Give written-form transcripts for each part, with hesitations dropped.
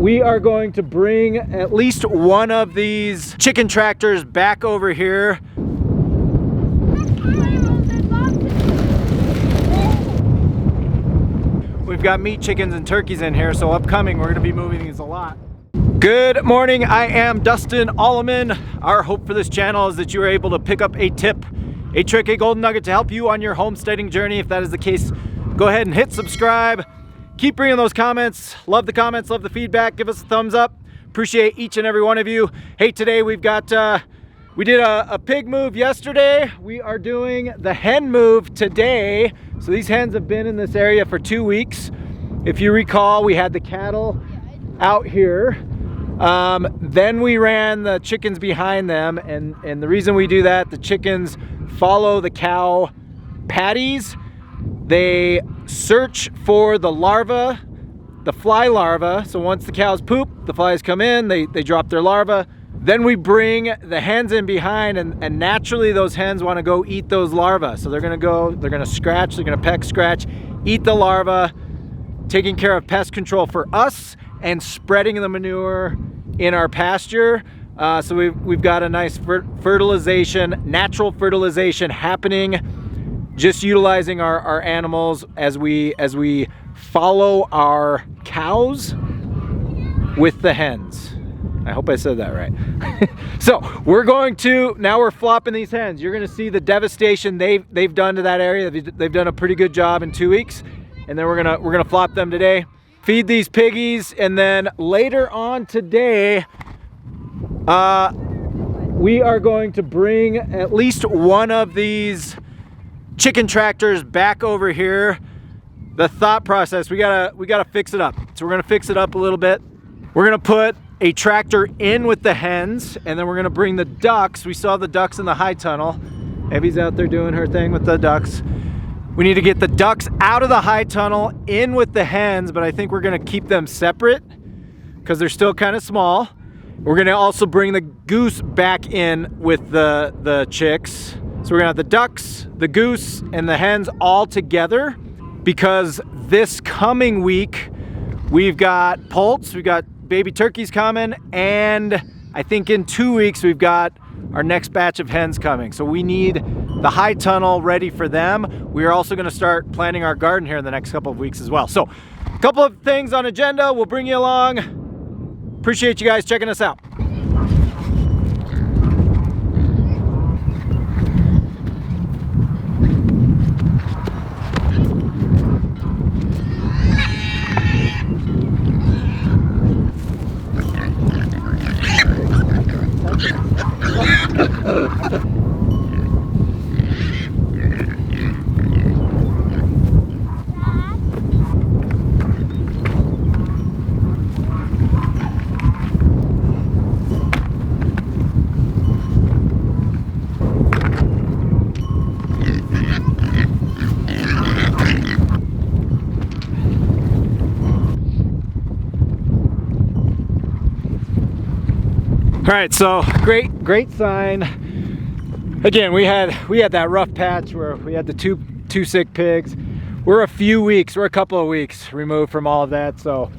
We are going to bring at least one of these chicken tractors back over here. We've got meat chickens and turkeys in here, so upcoming we're gonna be moving these a lot. Good morning, I am Dustin Aleman. Our hope for this channel is that you are able to pick up a tip, a trick, a golden nugget to help you on your homesteading journey. If that is the case, go ahead and hit subscribe. Keep bringing those comments. Love the comments, love the feedback. Give us a thumbs up. Appreciate each and every one of you. Hey, today we've got, we did a pig move yesterday. We are doing the hen move today. So these hens have been in this area for 2 weeks. If you recall, we had the cattle out here. Then we ran the chickens behind them, and the reason we do that, the chickens follow the cow patties. They search for the larva, the fly larva. So once the cows poop, the flies come in, they drop their larva. Then we bring the hens in behind, and naturally those hens want to go eat those larvae. So they're gonna scratch, they're gonna peck, scratch, eat the larva, taking care of pest control for us and spreading the manure in our pasture. So we've got a nice fertilization, natural fertilization happening, just utilizing our animals as we follow our cows with the hens. I hope I said that right. So now we're flopping these hens. You're gonna see the devastation they've done to that area. They've done a pretty good job in 2 weeks, and then we're gonna flop them today. Feed these piggies, and then later on today, we are going to bring at least one of these chicken tractors back over here. The thought process, we gotta fix it up. So we're gonna fix it up a little bit. We're gonna put a tractor in with the hens, and then we're gonna bring the ducks. We saw the ducks in the high tunnel. Evie's out there doing her thing with the ducks. We need to get the ducks out of the high tunnel, in with the hens, but I think we're gonna keep them separate because they're still kind of small. We're gonna also bring the goose back in with the chicks. So we're gonna have the ducks, the goose, and the hens all together, because this coming week, we've got poults, we've got baby turkeys coming, and I think in 2 weeks, we've got our next batch of hens coming. So we need the high tunnel ready for them. We are also gonna start planting our garden here in the next couple of weeks as well. So a couple of things on agenda, we'll bring you along. Appreciate you guys checking us out. All right, so great sign. Again, we had that rough patch where we had the two sick pigs. We're a couple of weeks removed from all of that, so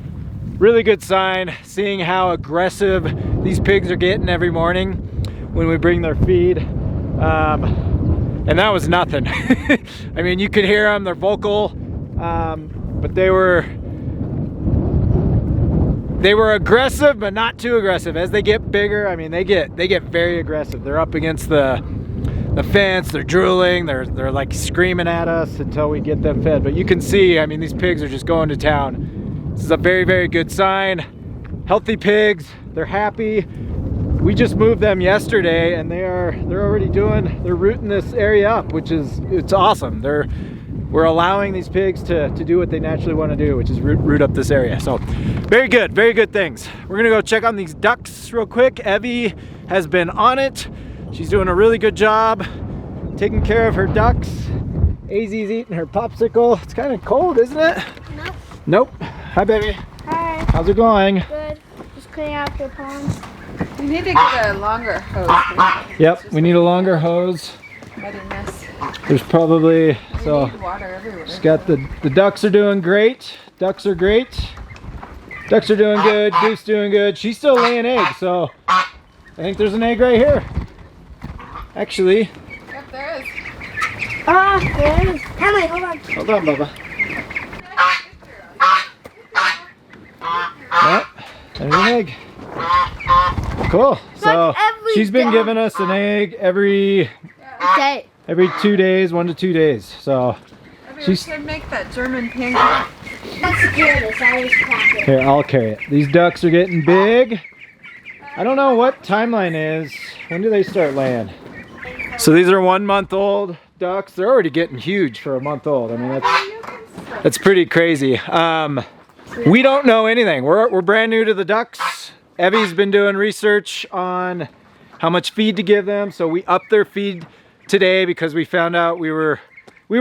really good sign, seeing how aggressive these pigs are getting every morning when we bring their feed. And that was nothing. I mean, you could hear them, they're vocal, but they were aggressive, but not too aggressive. As they get bigger, I mean, they get very aggressive. They're up against the fence, they're drooling, they're like screaming at us until we get them fed. But you can see, I mean, these pigs are just going to town. This is a very, very good sign. Healthy pigs, they're happy. We just moved them yesterday, and they're rooting this area up, it's awesome. We're allowing these pigs to do what they naturally want to do, which is root up this area. So very good things. We're gonna go check on these ducks real quick. Evie has been on it. She's doing a really good job taking care of her ducks. AZ's eating her popsicle. It's kind of cold, isn't it? Nope. Hi, baby. Hi. How's it going? Good. Just cleaning out your pond. We need to get a longer hose. Yep, we need a longer hose. Muddy mess. There's probably, so need water everywhere. just got the ducks are doing great. Ducks are great. Ducks are doing good, goose doing good. She's still laying eggs, so I think there's an egg right here. Actually. Yep, there is. Ah, there is. Emily, hold on. Hold on, Bubba. Yep, there's an egg. Cool. So she's been giving us an egg every Day. 2 days, 1 to 2 days. So Maybe we should make that German pancake. Let's do this. I just crack it. here, I'll carry it. These ducks are getting big. I don't know what timeline is. When do they start laying? So these are 1 month old ducks. They're already getting huge for a month old. I mean, that's pretty crazy. We don't know anything. We're brand new to the ducks. Evie's been doing research on how much feed to give them. So we upped their feed today because we found out we were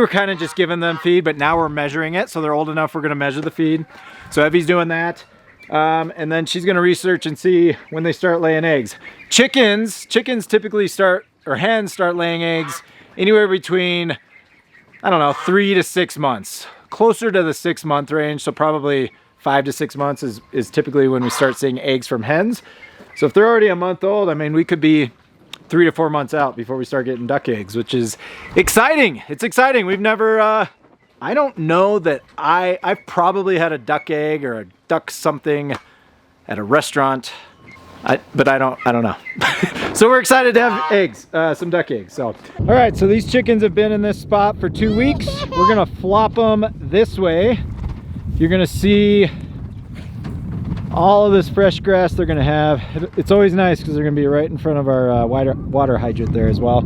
kind of just giving them feed, but now we're measuring it. So they're old enough, we're gonna measure the feed. So Evie's doing that. And then she's gonna research and see when they start laying eggs. Chickens typically start, or hens start laying eggs anywhere between, I don't know, 3 to 6 months. Closer to the 6 month range, so probably 5 to 6 months is typically when we start seeing eggs from hens. So if they're already a month old, I mean, we could be 3 to 4 months out before we start getting duck eggs, which is exciting. It's exciting. We've never, I don't know that I've probably had a duck egg or a duck something at a restaurant, but I don't know. So we're excited to have eggs, some duck eggs. So, all right, so these chickens have been in this spot for 2 weeks. We're gonna flop them this way. You're gonna see all of this fresh grass they're gonna have. It's always nice because they're gonna be right in front of our water hydrant there as well.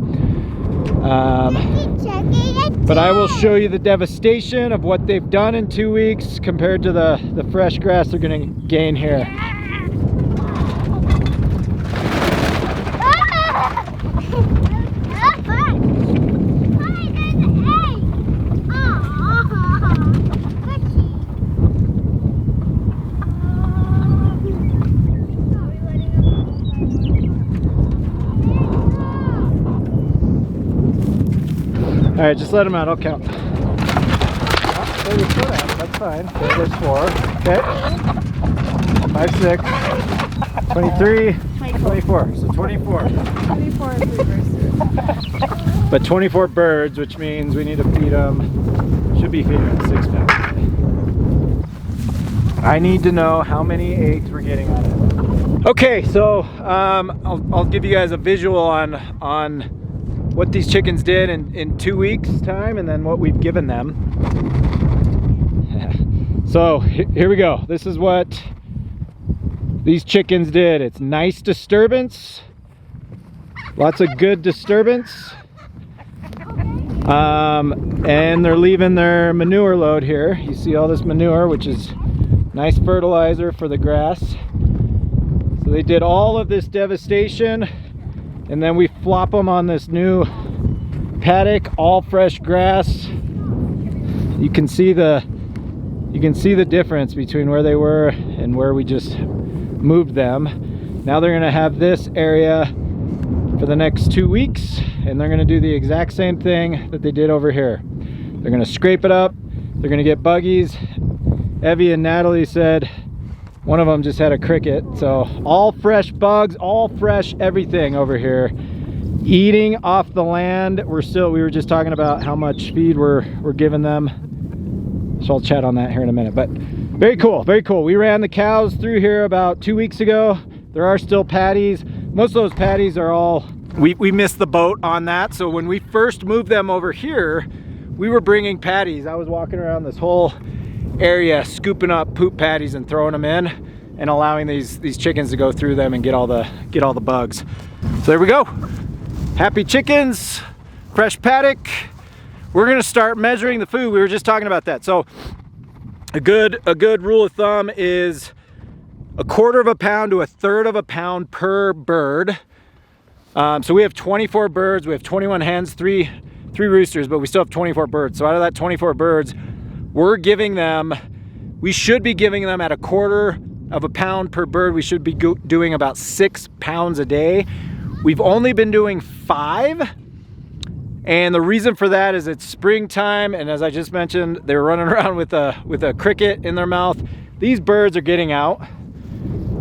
But I will show you the devastation of what they've done in 2 weeks compared to the fresh grass they're gonna gain here. All right, just let them out, I'll count. Oh, there you put out, that's fine. Okay, there's 4, okay. 5, 6, 23, 24, so 24. 24 is reversed. But 24 birds, which means we need to feed them, should be feeding them 6 pounds a day. I need to know how many eggs we're getting out of it. Okay, so I'll give you guys a visual on what these chickens did in 2 weeks time and then what we've given them. So here we go. This is what these chickens did. It's nice disturbance, lots of good disturbance, and they're leaving their manure load here. You see all this manure, which is nice fertilizer for the grass. So they did all of this devastation, and then we flop them on this new paddock, all fresh grass. You can see the difference between where they were and where we just moved them. Now they're gonna have this area for the next 2 weeks, and they're gonna do the exact same thing that they did over here. They're gonna scrape it up, they're gonna get buggies. Evie and Natalie said one of them just had a cricket. So all fresh bugs, all fresh everything over here. Eating off the land. We were just talking about how much feed we're giving them. So I'll chat on that here in a minute. But very cool, very cool. We ran the cows through here about 2 weeks ago. There are still patties. Most of those patties are all, we missed the boat on that. So when we first moved them over here, we were bringing patties. I was walking around this whole area scooping up poop patties and throwing them in and allowing these chickens to go through them and get all the bugs. So there we go. Happy chickens, fresh paddock. We're gonna start measuring the food. We were just talking about that. So a good rule of thumb is 1/4 pound to 1/3 pound per bird. So we have 24 birds. We have 21 hens, three roosters, but we still have 24 birds. So out of that 24 birds, we should be giving them at 1/4 pound per bird. We should be doing about 6 pounds a day. We've only been doing 5. And the reason for that is it's springtime. And as I just mentioned, they were running around with a cricket in their mouth. these birds are getting out.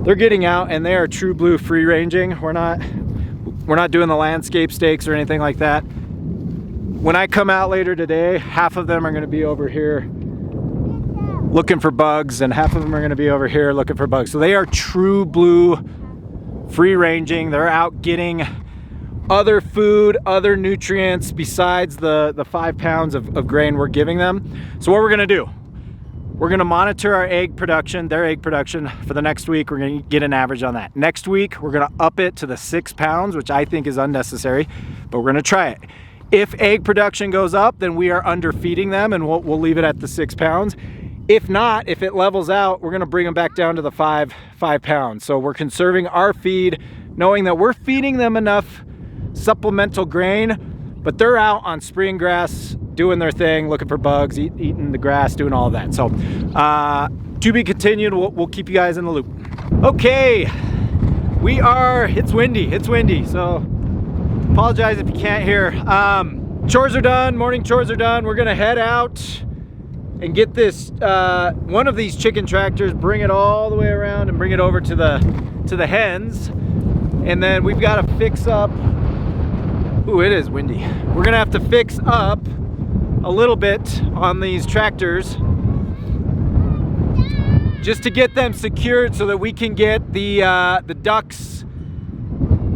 They're getting out, and they are true blue free ranging. We're not doing the landscape stakes or anything like that. When I come out later today, half of them are gonna be over here looking for bugs, and half of them are gonna be over here looking for bugs. So they are true blue free ranging. They're out getting other food, other nutrients besides the 5 pounds of grain we're giving them. So what we're gonna do, we're gonna monitor our egg production, their egg production for the next week. We're gonna get an average on that. Next week, we're gonna up it to the 6 pounds, which I think is unnecessary, but we're gonna try it. If egg production goes up, then we are underfeeding them, and we'll leave it at the 6 pounds. If not, if it levels out, we're gonna bring them back down to the 5 pounds. So we're conserving our feed, knowing that we're feeding them enough supplemental grain, but they're out on spring grass doing their thing, looking for bugs, eating the grass, doing all of that. So to be continued. We'll keep you guys in the loop. Okay, it's windy, so apologize if you can't hear. Chores are done, morning chores are done. We're gonna head out and get this one of these chicken tractors, bring it all the way around and bring it over to the hens, and then we've got to fix up. Ooh, it is windy. We're gonna have to fix up a little bit on these tractors just to get them secured so that we can get the ducks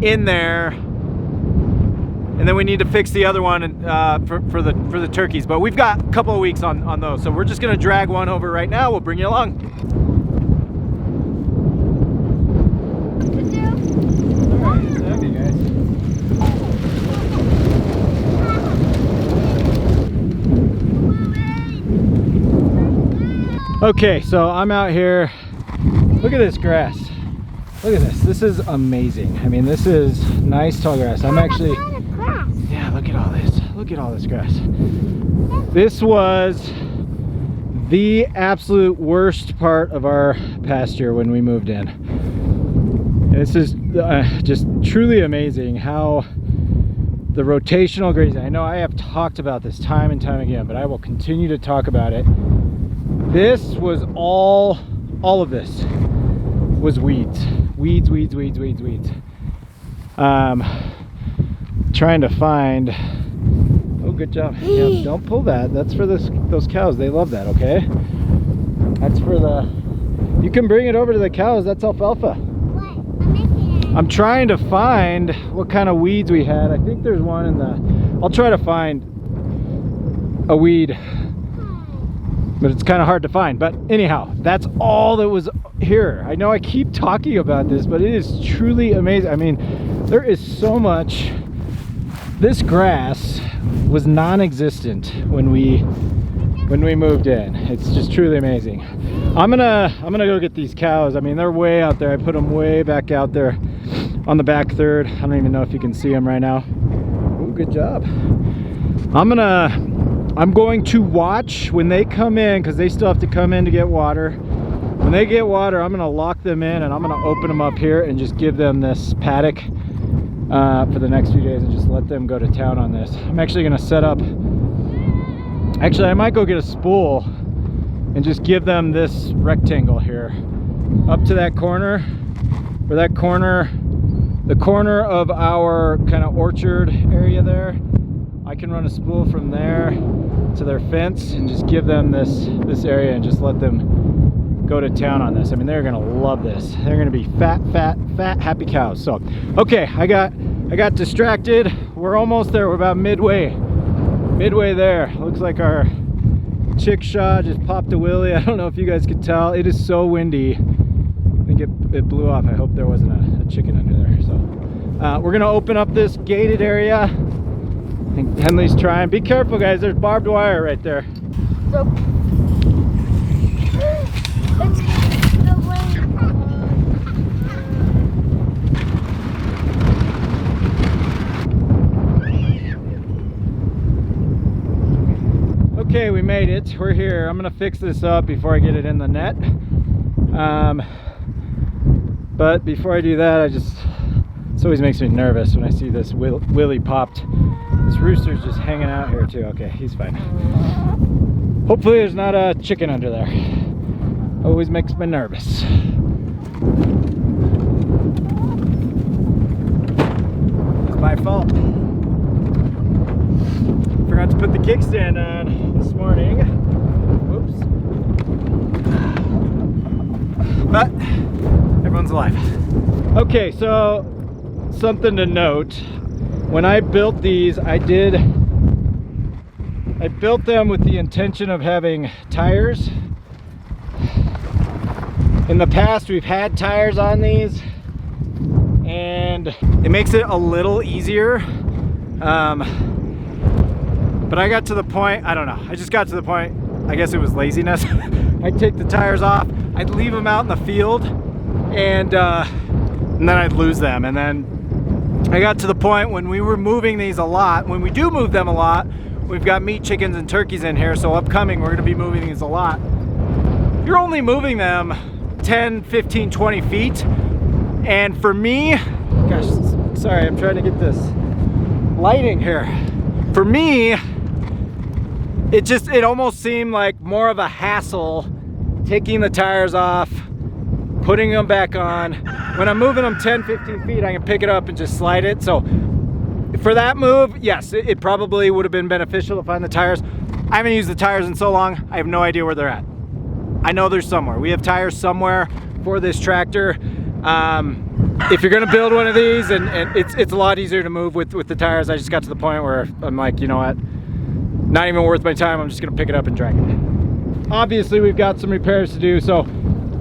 in there, and then we need to fix the other one for the turkeys. But we've got a couple of weeks on those, so we're just gonna drag one over right now. We'll bring you along. Okay, so I'm out here. Look at this grass. Look at this. This is amazing. I mean, this is nice tall grass. I'm actually, yeah, look at all this. Look at all this grass. This was the absolute worst part of our pasture when we moved in. This is just truly amazing how the rotational grazing, I know I have talked about this time and time again, but I will continue to talk about it. This was all of this was weeds. Weeds. Trying to find, oh, good job. Yeah, don't pull that. That's for those cows. They love that, okay? That's for you can bring it over to the cows. That's alfalfa. What? I'm trying to find what kind of weeds we had. I think there's one in I'll try to find a weed, but it's kind of hard to find. But anyhow, that's all that was here. I know I keep talking about this, but it is truly amazing. I mean, there is so much. This grass was non-existent when we moved in. It's just truly amazing. I'm gonna go get these cows. I mean, they're way out there. I put them way back out there on the back third. I don't even know if you can see them right now. Oh, good job. I'm going to watch when they come in, because they still have to come in to get water. When they get water, I'm gonna lock them in, and I'm gonna open them up here and just give them this paddock for the next few days and just let them go to town on this. I'm actually gonna set up, I might go get a spool and just give them this rectangle here up to that corner, or that corner, the corner of our kind of orchard area there. I can run a spool from there to their fence and just give them this area and just let them go to town on this. I mean, they're gonna love this. They're gonna be fat, happy cows. So, okay, I got distracted. We're almost there. We're about midway there. Looks like our chickshaw just popped a willy. I don't know if you guys could tell. It is so windy. I think it blew off. I hope there wasn't a chicken under there. So we're gonna open up this gated area. I think Henley's trying. Be careful, guys. There's barbed wire right there. So okay, we made it. We're here. I'm gonna fix this up before I get it in the net. But before I do that, it always makes me nervous when I see this willy popped. This rooster's just hanging out here too. Okay, he's fine. Hopefully there's not a chicken under there. Always makes me nervous. It's my fault. Forgot to put the kickstand on this morning. Whoops. But everyone's alive. Okay, so something to note. When I built these, I built them with the intention of having tires. In the past, we've had tires on these, and it makes it a little easier. But I got to the point, I don't know, I just got to the point, I guess it was laziness. I'd take the tires off, I'd leave them out in the field, and then I'd lose them. And then I got to the point when we were moving these a lot, when we do move them a lot, we've got meat chickens and turkeys in here, so upcoming we're gonna be moving these a lot. You're only moving them 10, 15, 20 feet. And for me, gosh, sorry, I'm trying to get this lighting here. For me, it almost seemed like more of a hassle taking the tires off, putting them back on. When I'm moving them 10, 15 feet, I can pick it up and just slide it. So for that move, yes, it probably would have been beneficial to find the tires. I haven't used the tires in so long, I have no idea where they're at. I know they're somewhere. We have tires somewhere for this tractor. If you're gonna build one of these, and it's a lot easier to move with the tires, I just got to the point where I'm like, you know what? Not even worth my time, I'm just gonna pick it up and drag it. Obviously, we've got some repairs to do, so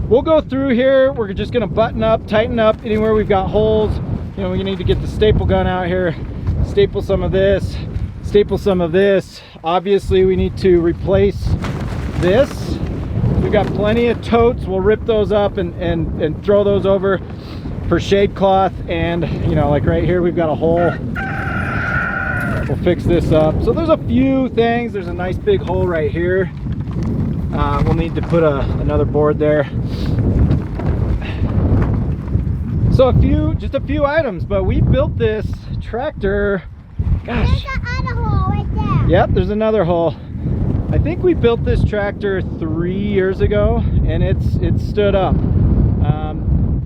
we'll go through here. We're just gonna button up, tighten up anywhere we've got holes. You know, we need to get the staple gun out here, staple some of this, staple some of this. Obviously, we need to replace this. We've got plenty of totes. We'll rip those up and throw those over for shade cloth. And you know, like right here, we've got a hole. We'll fix this up. So there's a few things. There's a nice big hole right here. We'll need to put another board there. So just a few items, but we built this tractor. Gosh. There's another hole right there. Yep, there's another hole. I think we built this tractor 3 years ago, and it's stood up.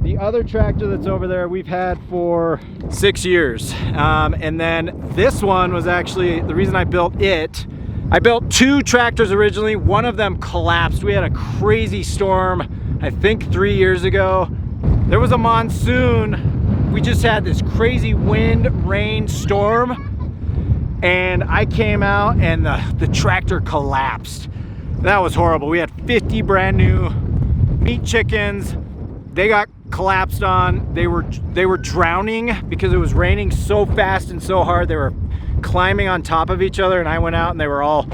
The other tractor that's over there we've had for 6 years. And then this one was actually the reason I built it. I built 2 tractors originally. One of them collapsed. We had a crazy storm, I think 3 years ago. There was a monsoon. We just had this crazy wind, rain, storm. And I came out and the tractor collapsed. That was horrible. We had 50 brand new meat chickens. They got collapsed on. They were drowning because it was raining so fast and so hard. They were climbing on top of each other, and I went out and they were all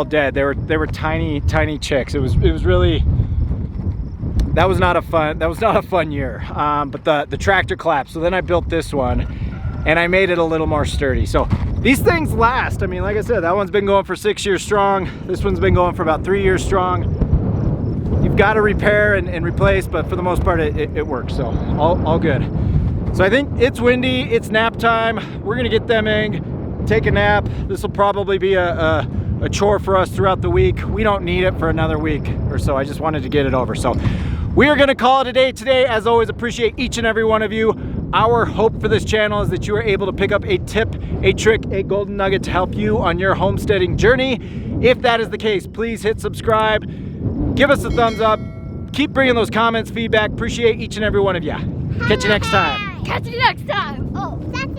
dead. They were tiny chicks. It was really, that was not a fun year. But the tractor collapsed. So then I built this one and I made it a little more sturdy. So these things last. I mean, like I said, that one's been going for 6 years strong. This one's been going for about 3 years strong. You've got to repair and replace, but for the most part, it works. So all good. So I think it's windy. It's nap time. We're gonna get them in, take a nap. This will probably be a chore for us throughout the week. We don't need it for another week or so. I just wanted to get it over. So we are gonna call it a day today. As always, appreciate each and every one of you. Our hope for this channel is that you are able to pick up a tip, a trick, a golden nugget to help you on your homesteading journey. If that is the case, please hit subscribe, give us a thumbs up, keep bringing those comments, feedback. Appreciate each and every one of you. Catch you next time. Catch you next time. Oh, that's